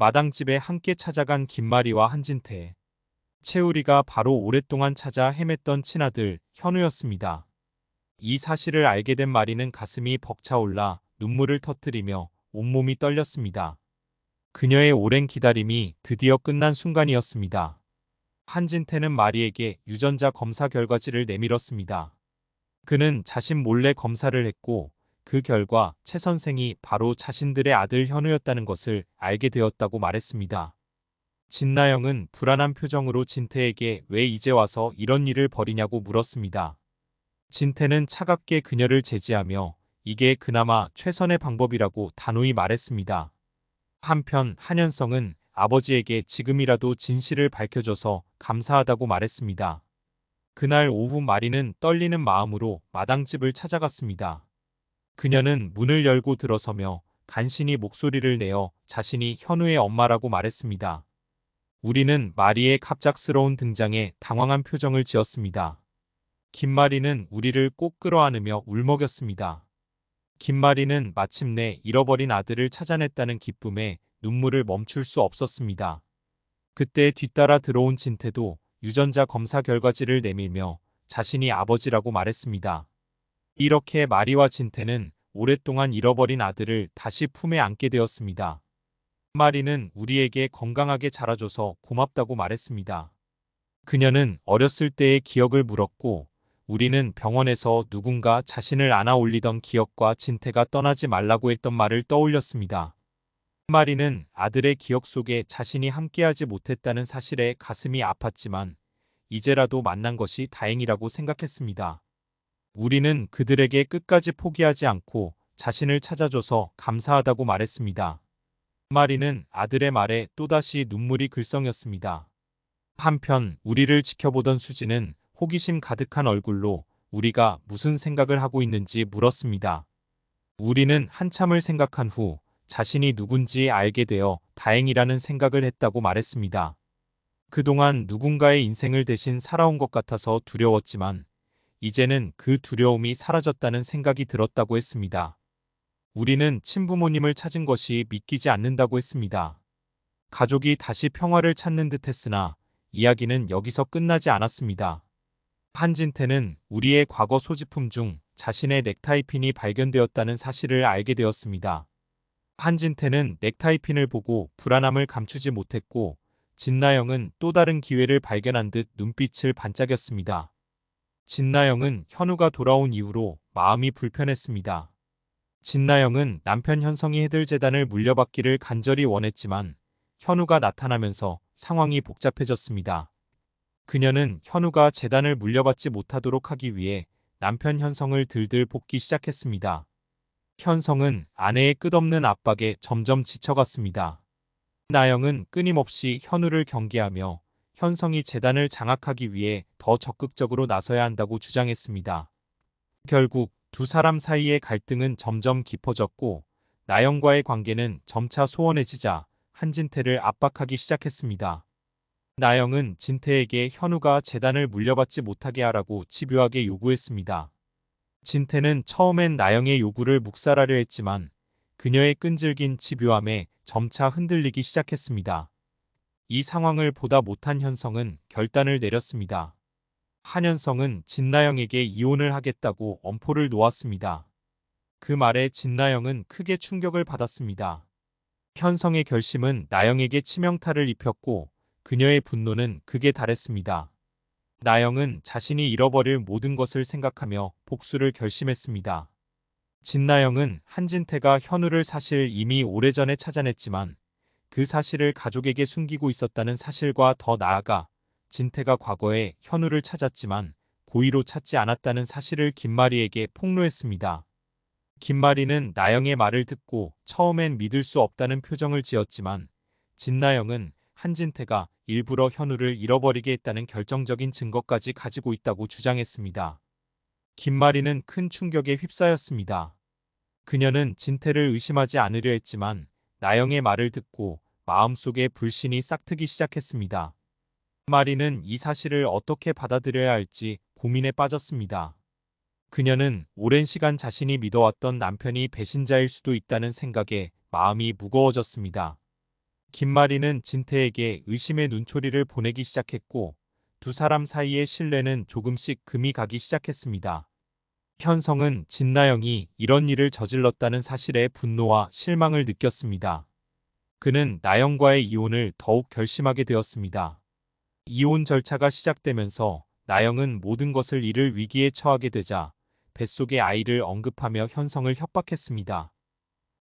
마당집에 함께 찾아간 김마리와 한진태. 채우리가 바로 오랫동안 찾아 헤맸던 친아들 현우였습니다. 이 사실을 알게 된 마리는 가슴이 벅차올라 눈물을 터뜨리며 온몸이 떨렸습니다. 그녀의 오랜 기다림이 드디어 끝난 순간이었습니다. 한진태는 마리에게 유전자 검사 결과지를 내밀었습니다. 그는 자신 몰래 검사를 했고 그 결과 최 선생이 바로 자신들의 아들 현우였다는 것을 알게 되었다고 말했습니다. 진나영은 불안한 표정으로 진태에게 왜 이제 와서 이런 일을 벌이냐고 물었습니다. 진태는 차갑게 그녀를 제지하며 이게 그나마 최선의 방법이라고 단호히 말했습니다. 한편 한현성은 아버지에게 지금이라도 진실을 밝혀줘서 감사하다고 말했습니다. 그날 오후 마리는 떨리는 마음으로 마당집을 찾아갔습니다. 그녀는 문을 열고 들어서며 간신히 목소리를 내어 자신이 현우의 엄마라고 말했습니다. 우리는 마리의 갑작스러운 등장에 당황한 표정을 지었습니다. 김마리는 우리를 꼭 끌어안으며 울먹였습니다. 김마리는 마침내 잃어버린 아들을 찾아냈다는 기쁨에 눈물을 멈출 수 없었습니다. 그때 뒤따라 들어온 진태도 유전자 검사 결과지를 내밀며 자신이 아버지라고 말했습니다. 이렇게 마리와 진태는 오랫동안 잃어버린 아들을 다시 품에 안게 되었습니다. 마리는 우리에게 건강하게 자라줘서 고맙다고 말했습니다. 그녀는 어렸을 때의 기억을 물었고 우리는 병원에서 누군가 자신을 안아 올리던 기억과 진태가 떠나지 말라고 했던 말을 떠올렸습니다. 마리는 아들의 기억 속에 자신이 함께하지 못했다는 사실에 가슴이 아팠지만 이제라도 만난 것이 다행이라고 생각했습니다. 우리는 그들에게 끝까지 포기하지 않고 자신을 찾아줘서 감사하다고 말했습니다. 마리는 아들의 말에 또다시 눈물이 글썽였습니다. 한편 우리를 지켜보던 수지는 호기심 가득한 얼굴로 우리가 무슨 생각을 하고 있는지 물었습니다. 우리는 한참을 생각한 후 자신이 누군지 알게 되어 다행이라는 생각을 했다고 말했습니다. 그동안 누군가의 인생을 대신 살아온 것 같아서 두려웠지만 이제는 그 두려움이 사라졌다는 생각이 들었다고 했습니다. 우리는 친부모님을 찾은 것이 믿기지 않는다고 했습니다. 가족이 다시 평화를 찾는 듯 했으나 이야기는 여기서 끝나지 않았습니다. 한진태는 우리의 과거 소지품 중 자신의 넥타이 핀이 발견되었다는 사실을 알게 되었습니다. 한진태는 넥타이 핀을 보고 불안함을 감추지 못했고 진나영은 또 다른 기회를 발견한 듯 눈빛을 반짝였습니다. 진나영은 현우가 돌아온 이후로 마음이 불편했습니다. 진나영은 남편 현성이 해들재단을 물려받기를 간절히 원했지만 현우가 나타나면서 상황이 복잡해졌습니다. 그녀는 현우가 재단을 물려받지 못하도록 하기 위해 남편 현성을 들들 볶기 시작했습니다. 현성은 아내의 끝없는 압박에 점점 지쳐갔습니다. 나영은 끊임없이 현우를 경계하며 현성이 재단을 장악하기 위해 더 적극적으로 나서야 한다고 주장했습니다. 결국 두 사람 사이의 갈등은 점점 깊어졌고 나영과의 관계는 점차 소원해지자 한진태를 압박하기 시작했습니다. 나영은 진태에게 현우가 재단을 물려받지 못하게 하라고 집요하게 요구했습니다. 진태는 처음엔 나영의 요구를 묵살하려 했지만 그녀의 끈질긴 집요함에 점차 흔들리기 시작했습니다. 이 상황을 보다 못한 현성은 결단을 내렸습니다. 한현성은 진나영에게 이혼을 하겠다고 엄포를 놓았습니다. 그 말에 진나영은 크게 충격을 받았습니다. 현성의 결심은 나영에게 치명타를 입혔고 그녀의 분노는 극에 달했습니다. 나영은 자신이 잃어버릴 모든 것을 생각하며 복수를 결심했습니다. 진나영은 한진태가 현우를 사실 이미 오래전에 찾아냈지만 그 사실을 가족에게 숨기고 있었다는 사실과 더 나아가 진태가 과거에 현우를 찾았지만 고의로 찾지 않았다는 사실을 김마리에게 폭로했습니다. 김마리는 나영의 말을 듣고 처음엔 믿을 수 없다는 표정을 지었지만 진나영은 한진태가 일부러 현우를 잃어버리게 했다는 결정적인 증거까지 가지고 있다고 주장했습니다. 김마리는 큰 충격에 휩싸였습니다. 그녀는 진태를 의심하지 않으려 했지만 나영의 말을 듣고 마음속에 불신이 싹트기 시작했습니다. 마리는 이 사실을 어떻게 받아들여야 할지 고민에 빠졌습니다. 그녀는 오랜 시간 자신이 믿어왔던 남편이 배신자일 수도 있다는 생각에 마음이 무거워졌습니다. 김마리는 진태에게 의심의 눈초리를 보내기 시작했고 두 사람 사이의 신뢰는 조금씩 금이 가기 시작했습니다. 현성은 진나영이 이런 일을 저질렀다는 사실에 분노와 실망을 느꼈습니다. 그는 나영과의 이혼을 더욱 결심하게 되었습니다. 이혼 절차가 시작되면서 나영은 모든 것을 잃을 위기에 처하게 되자 뱃속의 아이를 언급하며 현성을 협박했습니다.